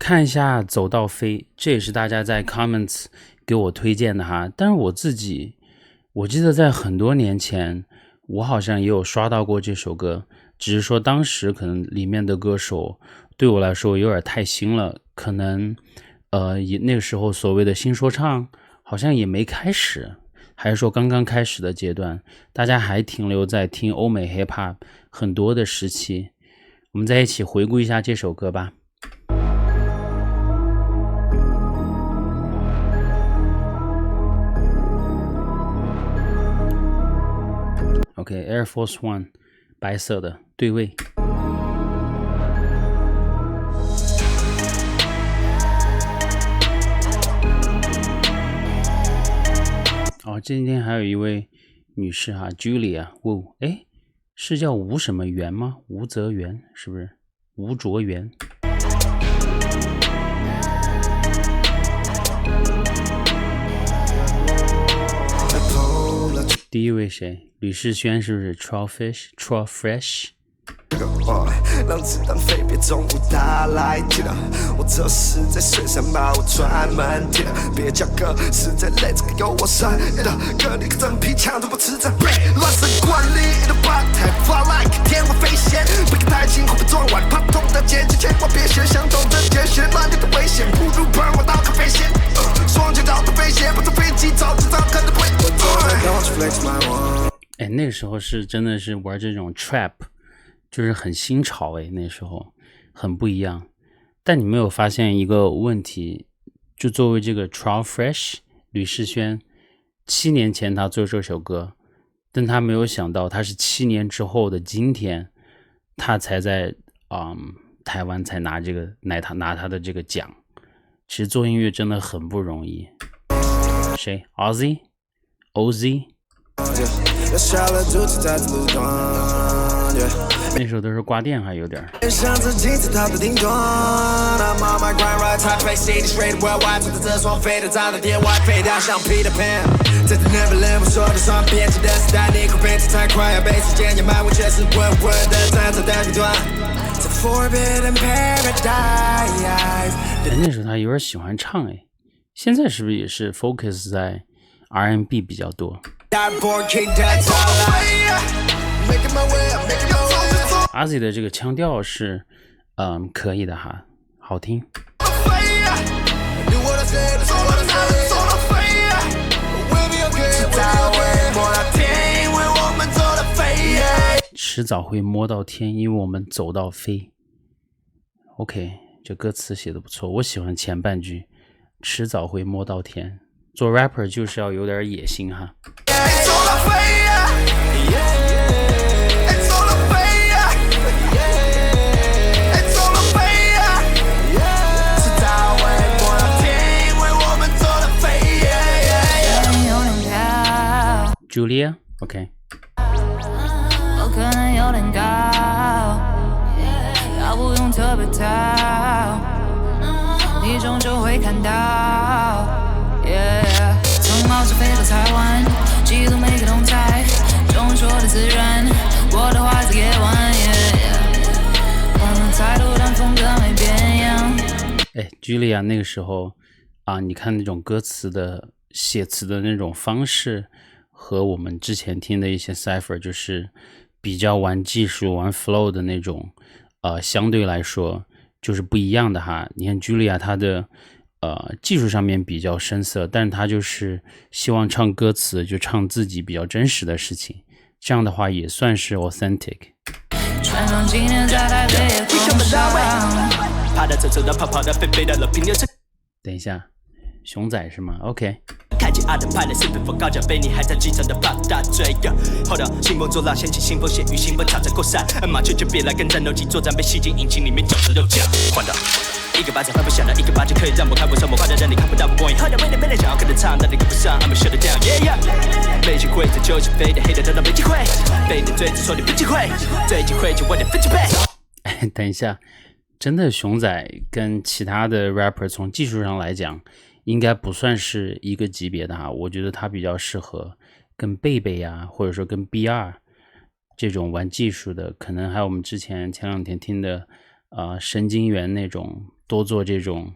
看一下走到飞，这也是大家在 comments 给我推荐的哈。但是我记得在很多年前，我好像也有刷到过这首歌，只是说当时可能里面的歌手对我来说有点太新了，可能那个时候所谓的新说唱好像也没开始，还是说刚刚开始的阶段，大家还停留在听欧美 hip hop 很多的时期。我们再一起回顾一下这首歌吧。OK，Air Force One， 白色的对位。今天还有一位女士哈 ，Julia， 是叫吴什么元吗？吴泽元是不是？吴卓元。第一位谁？吕世轩是不是 ？Troll Fresh。让子弹飞，别中午打来记得，我这是在水上把我专门贴的，别叫哥是在累，这个有我深的，哥你个真皮枪都不吃这乱神惯例的把台 fly like 天外飞仙，不敢太近，会被撞歪，怕痛的结局，千万别学相同的节选，乱流的危险，不如帮我到咖啡线，双脚找的飞鞋，不坐飞机早知道可能不会。那个时候是真的是玩这种 trap。就是很新潮那时候很不一样。但你没有发现一个问题，就作为这个 Troll Fresh 吕世轩，7年前他做这首歌，但他没有想到他是7年之后的今天，他才在台湾才拿他的这个奖。其实做音乐真的很不容易。谁 ？OZ？ 那时候都是挂电还有点那时候他有点喜欢唱现在是不是也是 focus 在 R&B 比较多？阿 Z 的这个腔调是可以的哈，好听。迟早会摸到天，因为我们走到飞。OK， 这歌词写的不错，我喜欢前半句，迟早会摸到天。做 rapper 就是要有点野心哈。Julia， OK。我可能有点高，要不用特别讨，你终究会看到。从澳洲飞到台湾，记录每个动态，中文说的自然，我的话在夜晚。我们态度但风格没变样。Julia 那个时候你看那种歌词的写词的那种方式。和我们之前听的一些 Cypher 就是比较玩技术玩 flow 的那种相对来说就是不一样的哈。你看 Julia 她的技术上面比较深色，但是她就是希望唱歌词就唱自己比较真实的事情，这样的话也算是 authentic。 等一下，熊仔是吗？ OK。开启阿的派的四分风高脚杯，你还在机场的放大嘴。Hold on， 兴风作浪，掀起腥风血雨，兴奋插着扩散。马雀就别来跟战斗机作战，被吸进引擎里面96架。换到一个巴掌拍不响的，一个巴掌可以让我看不上，我快的让你看不到我光影。喝点味的没人想要跟着唱，但你跟不上 ，I'm shut it down。没机会，这就是飞的黑的，等到没机会，被你追着说你没机会，最机会就我点分几倍。等一下，真的熊仔跟其他的 rapper 从技术上来讲。应该不算是一个级别的哈，我觉得他比较适合跟贝贝呀，或者说跟 BR 这种玩技术的，可能还有我们前两天听的神经元那种多做这种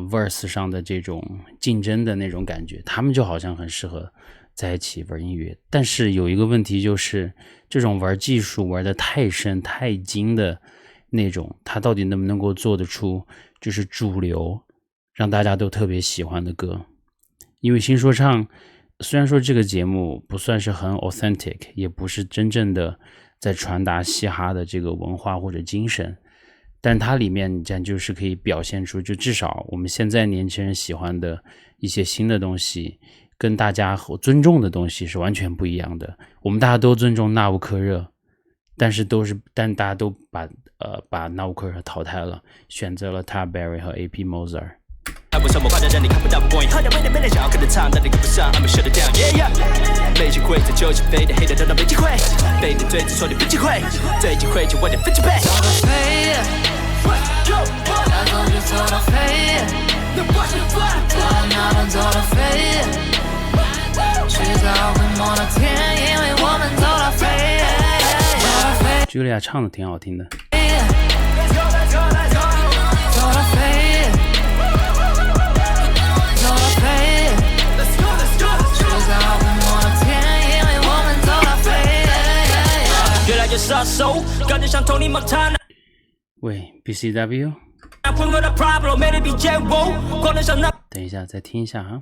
verse 上的这种竞争的那种感觉，他们就好像很适合在一起玩音乐。但是有一个问题，就是这种玩技术玩的太深太精的那种，他到底能不能够做得出就是主流让大家都特别喜欢的歌。因为新说唱虽然说这个节目不算是很 authentic， 也不是真正的在传达嘻哈的这个文化或者精神，但它里面这样就是可以表现出，就至少我们现在年轻人喜欢的一些新的东西，跟大家尊重的东西是完全不一样的。我们大家都尊重纳乌克热，但大家都把纳乌克热淘汰了，选择了 Todd Barry 和 AP Mozart。还不什么快的让你看不到不过瘾，喝点没点想要跟着唱，但你跟不上 ，I'ma shut it down， yeah yeah。没机会在就起飞的黑的等到没机会，被你追着说你不机会，最机会就我点分机配。走到飞，要走就走到飞，走到哪都走到飞，迟早会摸到天，因为我们走到飞，走到飞。Julia 唱的挺好听的。走到飞。喂 BCW， 等一下再听一下哈。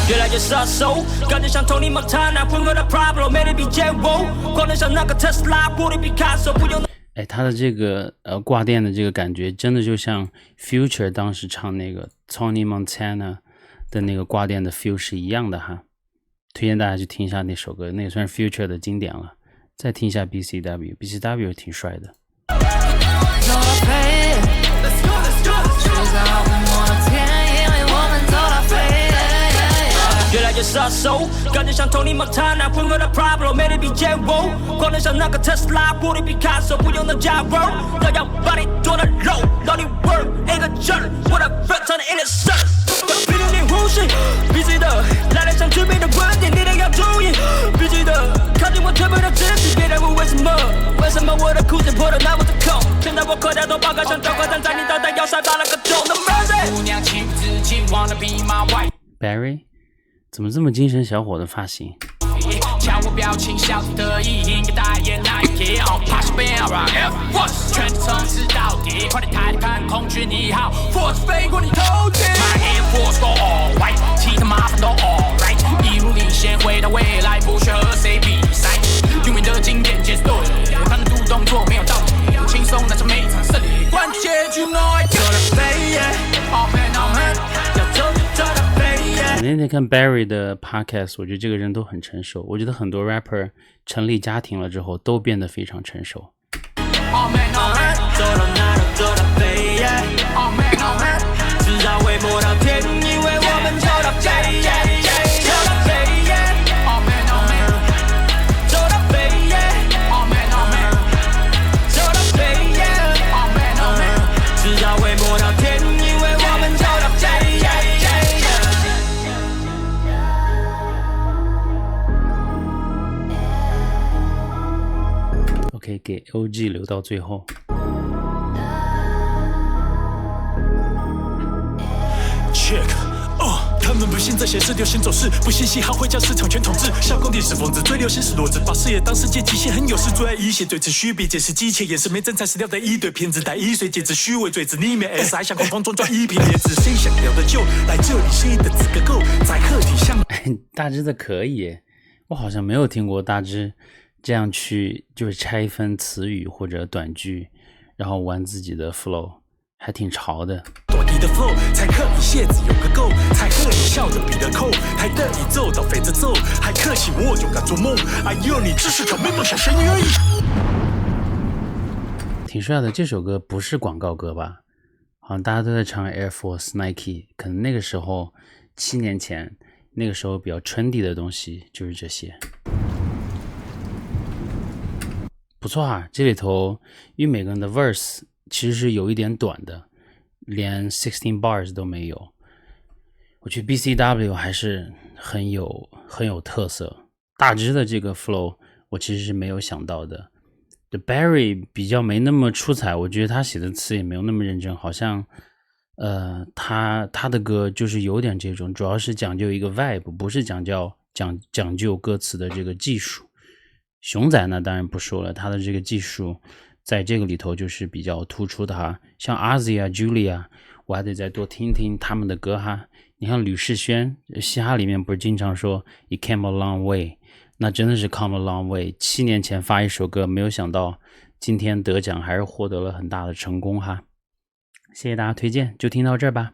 越来越杀手，感觉像 Tony Montana， 混合的 Pablo， 魅力比剑舞，光能像那个特斯拉，玻璃比卡索，不用。他的这个挂电的这个感觉，真的就像 Future 当时唱那个 Tony Montana 的那个挂电的 feel 是一样的哈。推荐大家去听一下那首歌，那也算是 Future 的经典了。再听一下 BCW 挺帅的。越来越杀手，感觉像 Tony Montana， 混合的 Pablo， 魅力比剑舞，光能像那个特斯拉，玻璃比卡索，不用能加肉，要把你做的肉，让你 work 一个劲儿，我的 friend 唱的 in the sun， 逼着你呼吸，必须的，来了想致命的观点，你得要注意，必须的，靠近我特别的自己，别再问为什么，为什么我的裤子破的那么的空，现在我口袋都爆开，像交快站在你脑袋要塞把那个钟的 mercy， 姑娘欺负自己 wanna be my wife。 Barry怎么这么精神小伙的发型？瞧我表情，笑得得意，应该代言 Nike， 爬上边要让 Air Force 全力冲刺到底，快点抬头看空军1号 Force 飞过你头顶 ，My Air Force go all white， 其他麻烦都 all right， 一路领先回到未来，不需和谁比赛，有名的经典节奏，他的独动作没有道理，不轻松那场每场胜利，关键 You know I got it， Oh man Oh man， 要走就走到飞。我那天看 Barry 的 podcast， 我觉得这个人都很成熟。我觉得很多 rapper 成立家庭了之后都变得非常成熟。Oh man, oh man， 走到哪都走到飞 ，Oh man, oh man， 至少会摸到天，因为我们走到飞，走到飞 ，Oh man, oh man， 走到飞 ，Oh man, oh man， 走到飞 ，Oh man, oh man， 至少会摸到天，因为我们走到飞。OK， 给 OG 留到最后。Check， 他们不信这些是流行走势，不信嘻哈会将市场全统治。小工地是疯子，最流行是骡子，把事业当世界极限很有事，最爱一线，最持续比解释机械，也是没真材实料的一堆骗子，带一岁戒指虚伪罪子，里面 S 还想空中装一瓶椰子，谁想要的就来这里，谁的资格够，在客体相。大只的可以耶，我好像没有听过大只这样去就是拆分词语或者短句，然后玩自己的 flow， 还挺潮的。多低的 flow 才可以谢字有个够，才可以笑着比的扣，还得以走到飞着走，还可惜我就敢做梦。哎呦，你只是条没梦想神而已。挺帅的，这首歌不是广告歌吧？好像大家都在唱 Air Force Nike， 可能那个时候7年前，那个时候比较 trendy 的东西就是这些。不错啊，这里头因为每个人的 verse 其实是有一点短的，连16 bars 都没有。我觉得 BCW 还是很有特色。大只的这个 flow，我其实是没有想到的。The Barry 比较没那么出彩，我觉得他写的词也没有那么认真，好像他的歌就是有点这种，主要是讲究一个 vibe， 不是讲究歌词的这个技术。熊仔呢当然不说了，他的这个技术在这个里头就是比较突出的哈。像 Ozzy 啊 Julia， 我还得再多听听他们的歌哈。你看吕士轩嘻哈里面不是经常说 You came a long way， 那真的是 come a long way， 7年前发一首歌，没有想到今天得奖还是获得了很大的成功哈。谢谢大家推荐，就听到这儿吧。